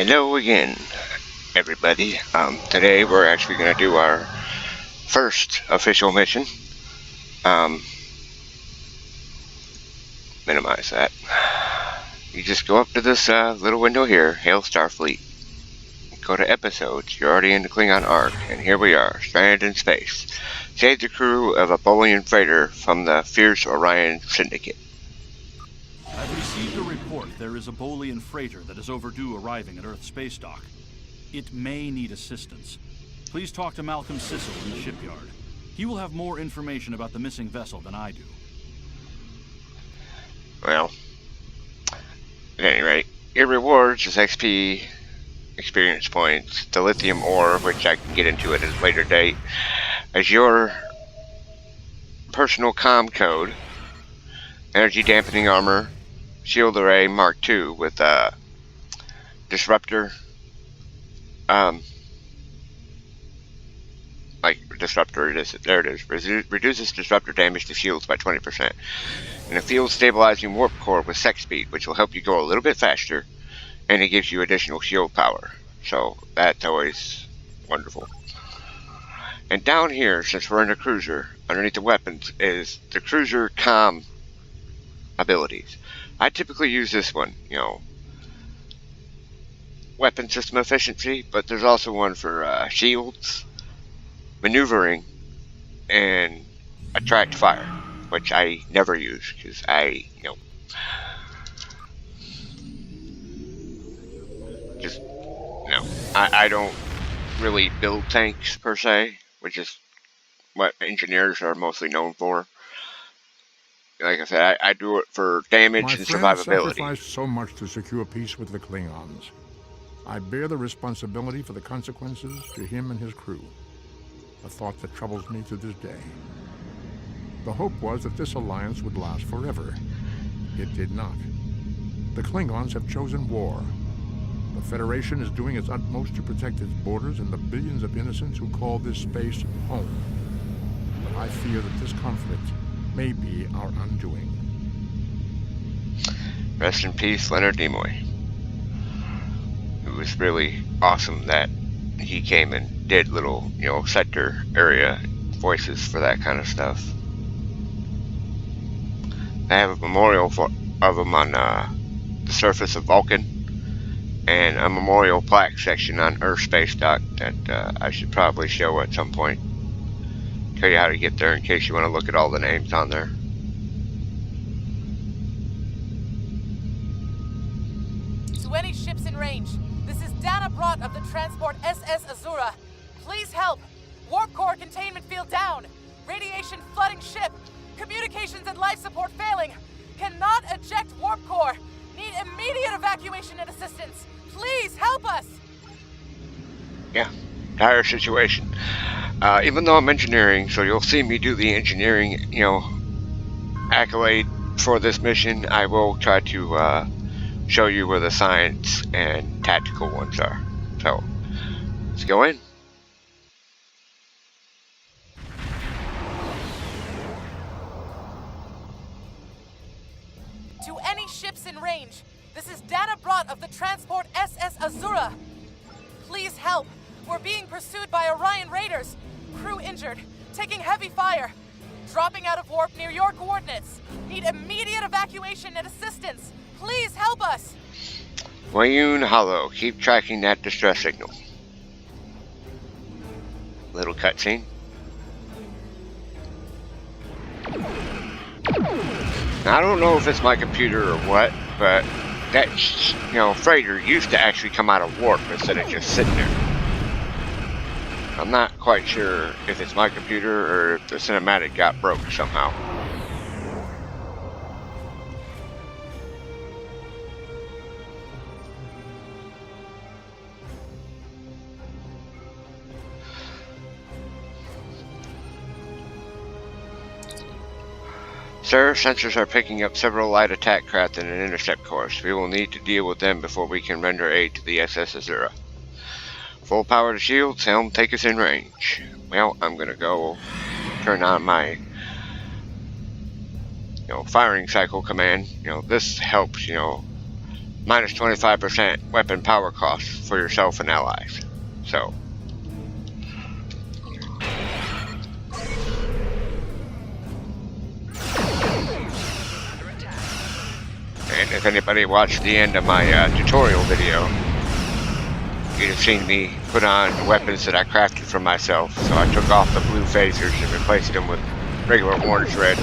Hello again, everybody. Today we're actually going to do our first official mission. Minimize that. You just go up to this little window here, Hail Starfleet. Go to episodes. You're already in the Klingon arc, and here we are, stranded in space. Save the crew of a Bolian freighter from the fierce Orion Syndicate. I've received a report there is a Bolian freighter that is overdue arriving at Earth space dock. It may need assistance. Please talk to Malcolm Sissel in the shipyard. He will have more information about the missing vessel than I do. Well, at any rate, your rewards is XP, experience points, the lithium ore, which I can get into at a later date, as your personal comm code, energy dampening armor, shield array Mark II with disruptor, disruptor, there it is, reduces disruptor damage to shields by 20%, and a field stabilizing warp core with sex speed, which will help you go a little bit faster, and it gives you additional shield power, so that's always wonderful. And down here, since we're in a cruiser, underneath the weapons is the cruiser comm abilities. I typically use this one, weapon system efficiency, but there's also one for shields, maneuvering, and attract fire, which I never use because I don't really build tanks per se, which is what engineers are mostly known for. Like I said, I do it for damage and survivability. My friend sacrificed so much to secure peace with the Klingons. I bear the responsibility for the consequences to him and his crew. A thought that troubles me to this day. The hope was that this alliance would last forever. It did not. The Klingons have chosen war. The Federation is doing its utmost to protect its borders and the billions of innocents who call this space home. But I fear that this conflict may be our undoing. Rest in peace, Leonard Nimoy. It was really awesome that he came and did little, sector area voices for that kind of stuff. I have a memorial of him on the surface of Vulcan, and a memorial plaque section on Earth space dock that I should probably show at some point. Tell you how to get there in case you want to look at all the names on there. To any ships in range, this is Dana Brott of the transport SS Azura. Please help. Warp core containment field down. Radiation flooding ship. Communications and life support failing. Cannot eject warp core. Need immediate evacuation and assistance. Please help us. Yeah, dire situation. Even though I'm engineering, so you'll see me do the engineering, accolade for this mission, I will try to show you where the science and tactical ones are. So, let's go in. To any ships in range, this is Dana Brott of the transport SS Azura. Please help. We're being pursued by Orion raiders. Crew injured, taking heavy fire. Dropping out of warp near your coordinates. Need immediate evacuation and assistance. Please help us. Wayun Hollow, keep tracking that distress signal. Little cutscene. Now, I don't know if it's my computer or what, but that, freighter used to actually come out of warp instead of just sitting there. I'm not quite sure if it's my computer or if the cinematic got broke somehow. Sir, sensors are picking up several light attack craft in an intercept course. We will need to deal with them before we can render aid to the SS Azura. Full power to shields, helm, take us in range. Well, I'm gonna go turn on my firing cycle command. This helps, minus 25% weapon power costs for yourself and allies. So, and if anybody watched the end of my tutorial video, you'd have seen me put on weapons that I crafted for myself. So I took off the blue phasers and replaced them with regular orange red.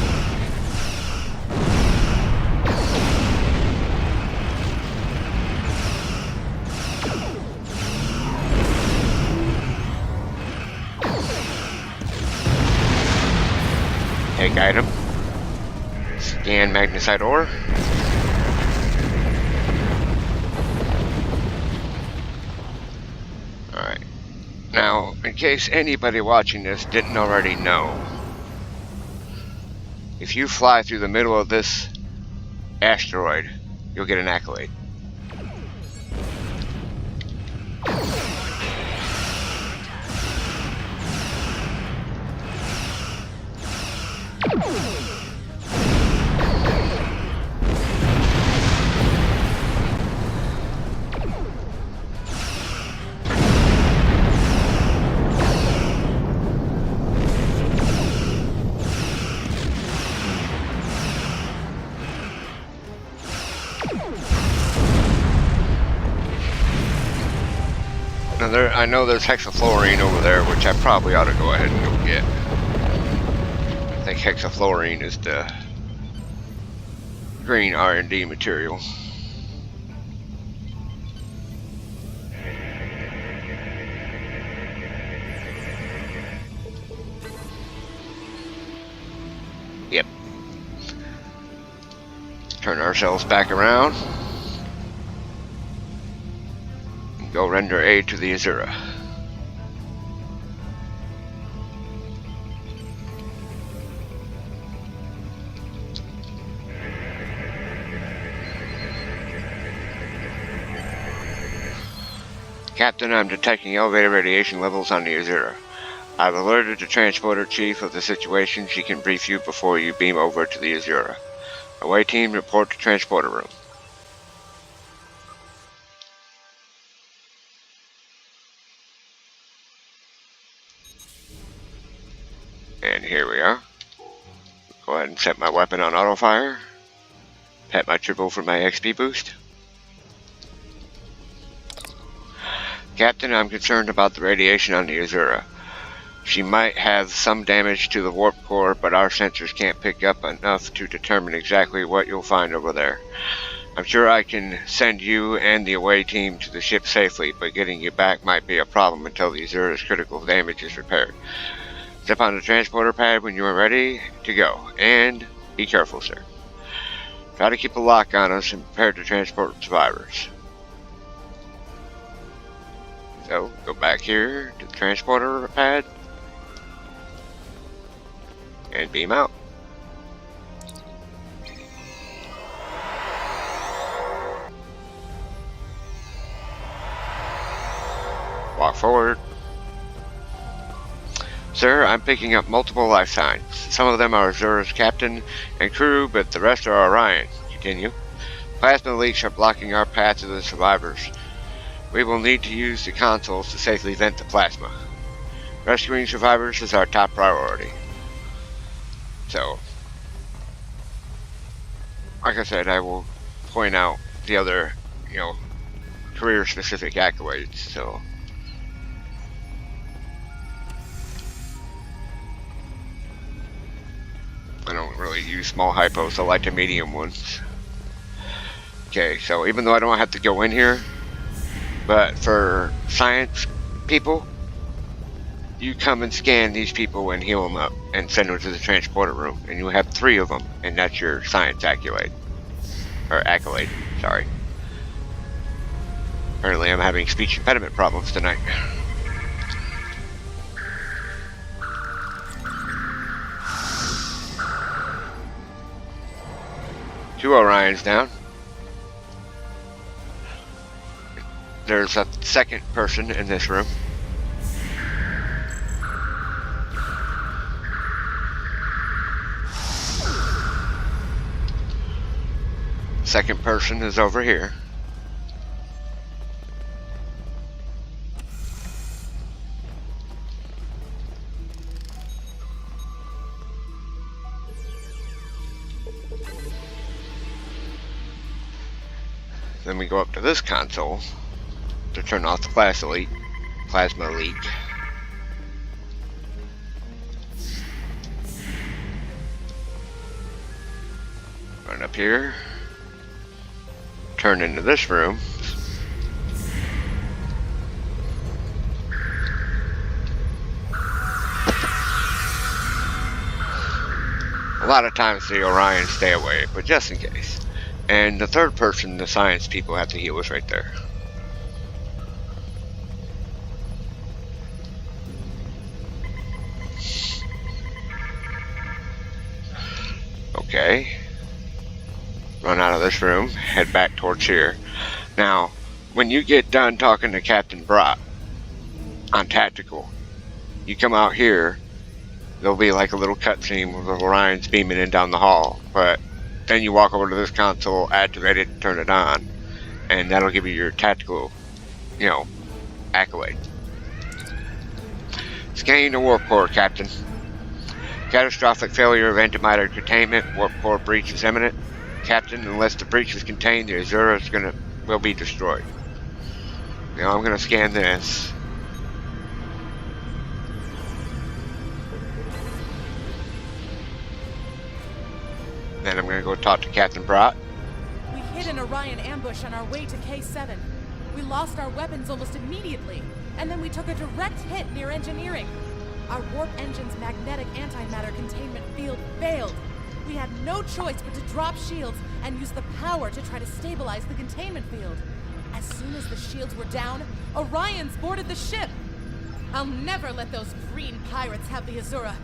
Take item. Scan magnesite ore. Alright. Now, in case anybody watching this didn't already know, if you fly through the middle of this asteroid, you'll get an accolade. Now I know there's hexafluorine over there, which I probably ought to go ahead and go get. I think hexafluorine is the green R&D material. Yep. Turn ourselves back around. Go render aid to the Azura. Captain, I'm detecting elevated radiation levels on the Azura. I've alerted the transporter chief of the situation. She can brief you before you beam over to the Azura. Away team, report to transporter room. And here we are. Go ahead and set my weapon on auto fire. Pat my triple for my XP boost. Captain, I'm concerned about the radiation on the Azura. She might have some damage to the warp core, but our sensors can't pick up enough to determine exactly what you'll find over there. I'm sure I can send you and the away team to the ship safely, but getting you back might be a problem until the Azura's critical damage is repaired. Step on the transporter pad when you are ready to go, and be careful, sir. Try to keep a lock on us and prepare to transport survivors. So, go back here to the transporter pad, and beam out. Walk forward. Sir, I'm picking up multiple life signs. Some of them are Azura's captain and crew, but the rest are Orion. Continue. Plasma leaks are blocking our path to the survivors. We will need to use the consoles to safely vent the plasma. Rescuing survivors is our top priority. So, like I said, I will point out the other, career-specific accolades, so... I don't really use small hypos, I like the medium ones. Okay, so even though I don't have to go in here, but for science people, you come and scan these people and heal them up and send them to the transporter room, and you have 3 of them, and that's your science accolade. Or accolade, sorry. Apparently I'm having speech impediment problems tonight. Two Orions down. There's a second person in this room. Second person is over here. Then we go up to this console to turn off the plasma leak. Run up here. Turn into this room. A lot of times the Orions stay away, but just in case. And the third person, the science people, have to heal us right there. Okay. Run out of this room, head back towards here. Now, when you get done talking to Captain Brott on Tactical, you come out here, there'll be like a little cutscene with the Orions beaming in down the hall, but then you walk over to this console, activate it, turn it on, and that'll give you your tactical, accolade. Scanning the warp core, Captain. Catastrophic failure of antimatter containment. Warp core breach is imminent. Captain, unless the breach is contained, the Azura will be destroyed. Now I'm gonna scan this. Then I'm gonna go talk to Captain Brott. We hit an Orion ambush on our way to K7. We lost our weapons almost immediately, and then we took a direct hit near engineering. Our warp engine's magnetic antimatter containment field failed. We had no choice but to drop shields and use the power to try to stabilize the containment field. As soon as the shields were down, Orions boarded the ship. I'll never let those green pirates have the Azura.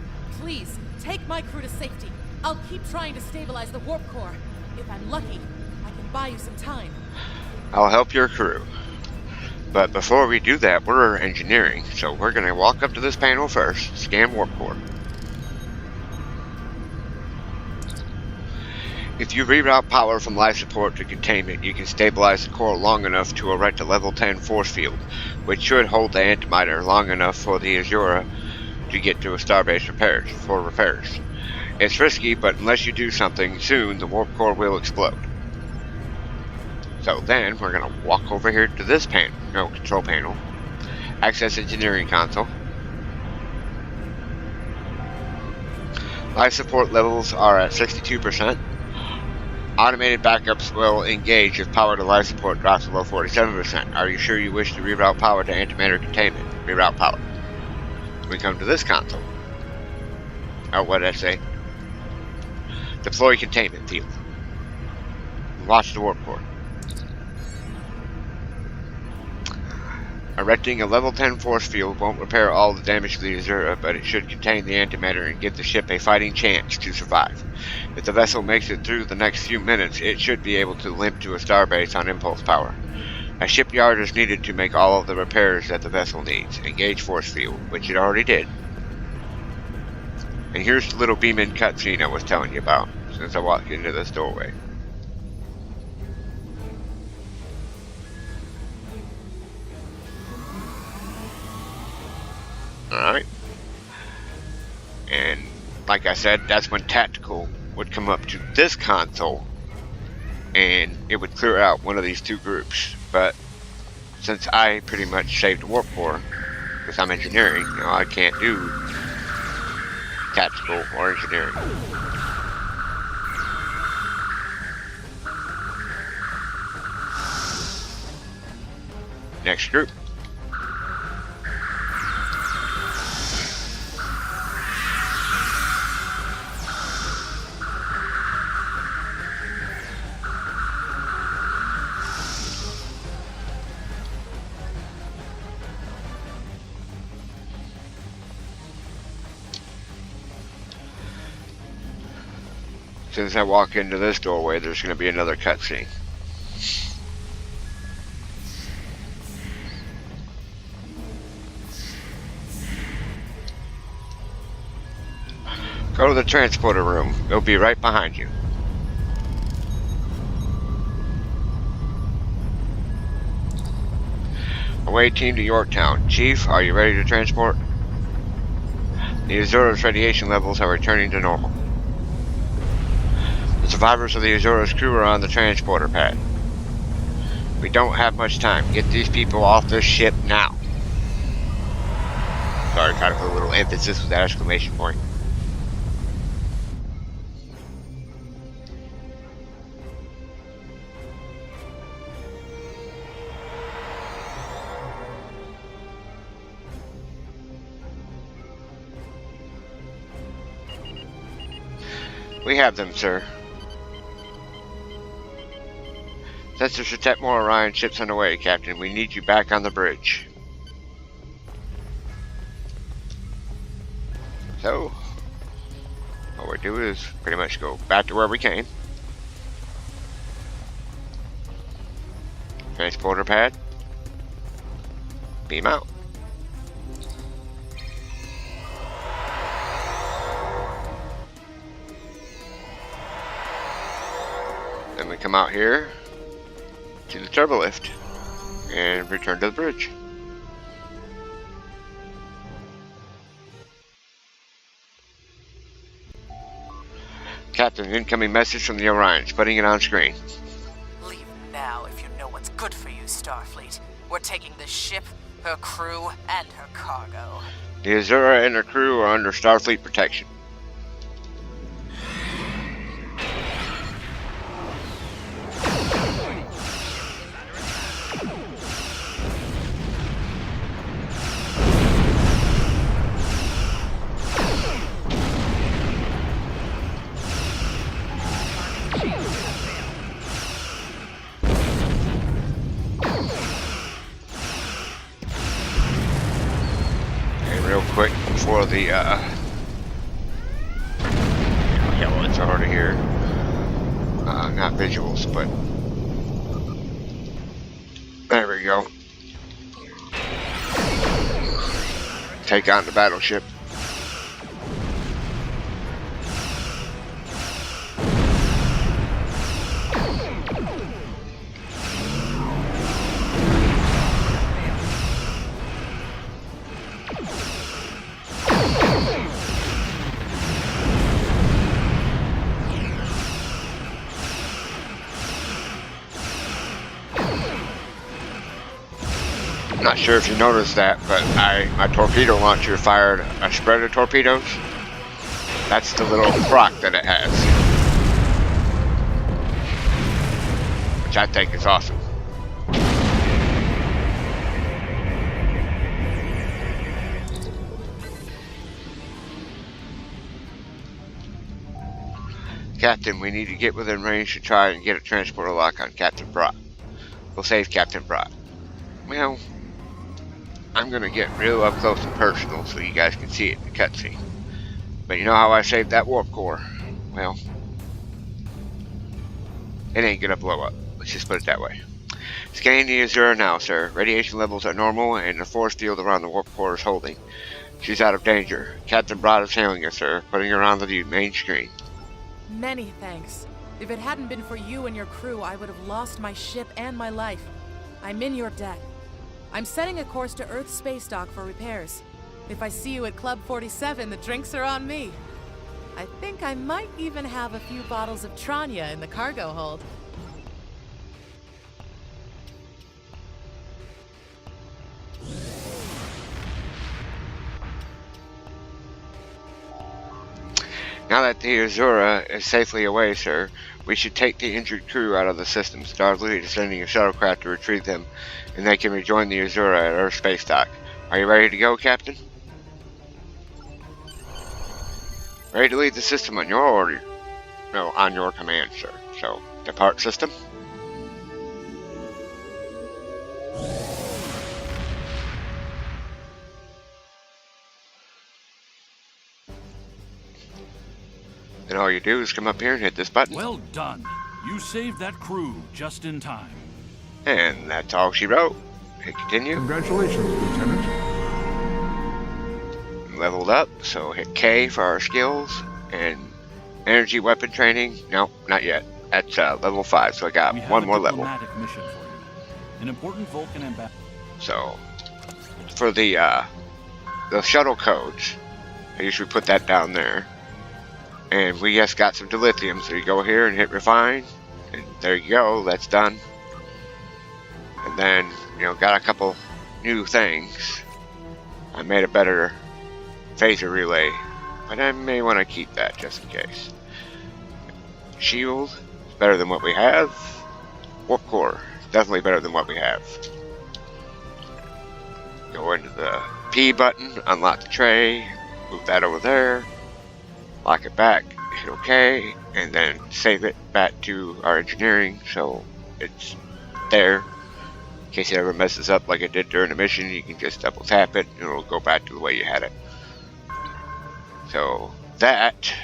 Please, take my crew to safety. I'll keep trying to stabilize the warp core. If I'm lucky, I can buy you some time. I'll help your crew. But before we do that, we're engineering, so we're going to walk up to this panel first, scan warp core. If you reroute power from life support to containment, you can stabilize the core long enough to erect a level 10 force field, which should hold the antimatter long enough for the Azura to get to a starbase for repairs. It's risky, but unless you do something soon, the warp core will explode. So then, we're going to walk over here to this control panel. Access engineering console. Life support levels are at 62%. Automated backups will engage if power to life support drops below 47%. Are you sure you wish to reroute power to antimatter containment? Reroute power. We come to this console. Oh, what did I say? Deploy containment field. Watch the warp core. Erecting a level 10 force field won't repair all the damage to the Azura, but it should contain the antimatter and give the ship a fighting chance to survive. If the vessel makes it through the next few minutes, it should be able to limp to a starbase on impulse power. A shipyard is needed to make all of the repairs that the vessel needs. Engage force field, which it already did. And here's the little beam-in cutscene I was telling you about, since I walked into this doorway. Alright. And like I said, that's when Tactical would come up to this console and it would clear out one of these two groups. But since I pretty much saved the warp core, because I'm engineering, I can't do Tactical or engineering. Next group. Since I walk into this doorway, there's going to be another cutscene. Go to the transporter room. It'll be right behind you. Away team to Yorktown. Chief, are you ready to transport? The Azura's radiation levels are returning to normal. The survivors of the Azura's crew are on the transporter pad. We don't have much time. Get these people off this ship now. Sorry, kind of put a little emphasis with that exclamation point. We have them, sir. Sensors detect more Orion ships on the way, Captain. We need you back on the bridge. So, all we do is pretty much go back to where we came. Transporter pad. Beam out. Then we come out here to the turbo lift and return to the bridge. Captain, incoming message from the Orions, putting it on screen. Leave now if you know what's good for you, Starfleet. We're taking this ship, her crew, and her cargo. The Azura and her crew are under Starfleet protection. Quick before the yeah, well, it's already here. Not visuals, but there we go. Take on the battleship. Not sure if you noticed that, but my torpedo launcher fired a spread of torpedoes. That's the little proc that it has, which I think is awesome. Captain, we need to get within range to try and get a transporter lock on Captain Brott. We'll save Captain Brott. Well, I'm gonna get real up close and personal so you guys can see it in the cutscene. But you know how I saved that warp core? Well, it ain't gonna blow up. Let's just put it that way. Scanning the Azura now, sir. Radiation levels are normal and the force field around the warp core is holding. She's out of danger. Captain Brott is hailing her, sir, putting her on the main screen. Many thanks. If it hadn't been for you and your crew, I would have lost my ship and my life. I'm in your debt. I'm setting a course to Earth's space dock for repairs. If I see you at Club 47, the drinks are on me. I think I might even have a few bottles of Tranya in the cargo hold. Now that the Azura is safely away, sir, we should take the injured crew out of the system. Starfleet is sending a shuttlecraft to retrieve them, and they can rejoin the Azura at Earth space dock. Are you ready to go, Captain? Ready to leave the system on your order? No, on your command, sir. So, depart system. Then all you do is come up here and hit this button. Well done. You saved that crew just in time. And that's all she wrote. Hit continue. Congratulations, Lieutenant. Leveled up, so hit K for our skills. And energy weapon training. No, not yet. That's level 5, so I got one more level. Mission for you. An important Vulcan ambassador. So, for the shuttle codes, I usually put that down there. And we just got some dilithium, so you go here and hit refine, and there you go, that's done. and then, got a couple new things. I made a better phaser relay, but I may want to keep that just in case. Shield is better than what we have. Warp core is definitely better than what we have. Go into the P button, unlock the tray, move that over there, lock it back, hit OK, and then save it back to our engineering so it's there. In case it ever messes up like it did during the mission, you can just double tap it and it'll go back to the way you had it. So that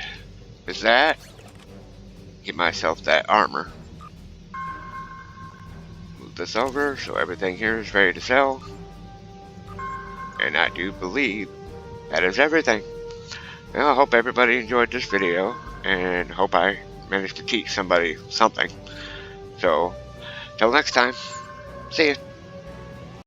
is that. Get myself that armor. Move this over so everything here is ready to sell. And I do believe that is everything. Well, I hope everybody enjoyed this video and hope I managed to teach somebody something. So, till next time, see ya.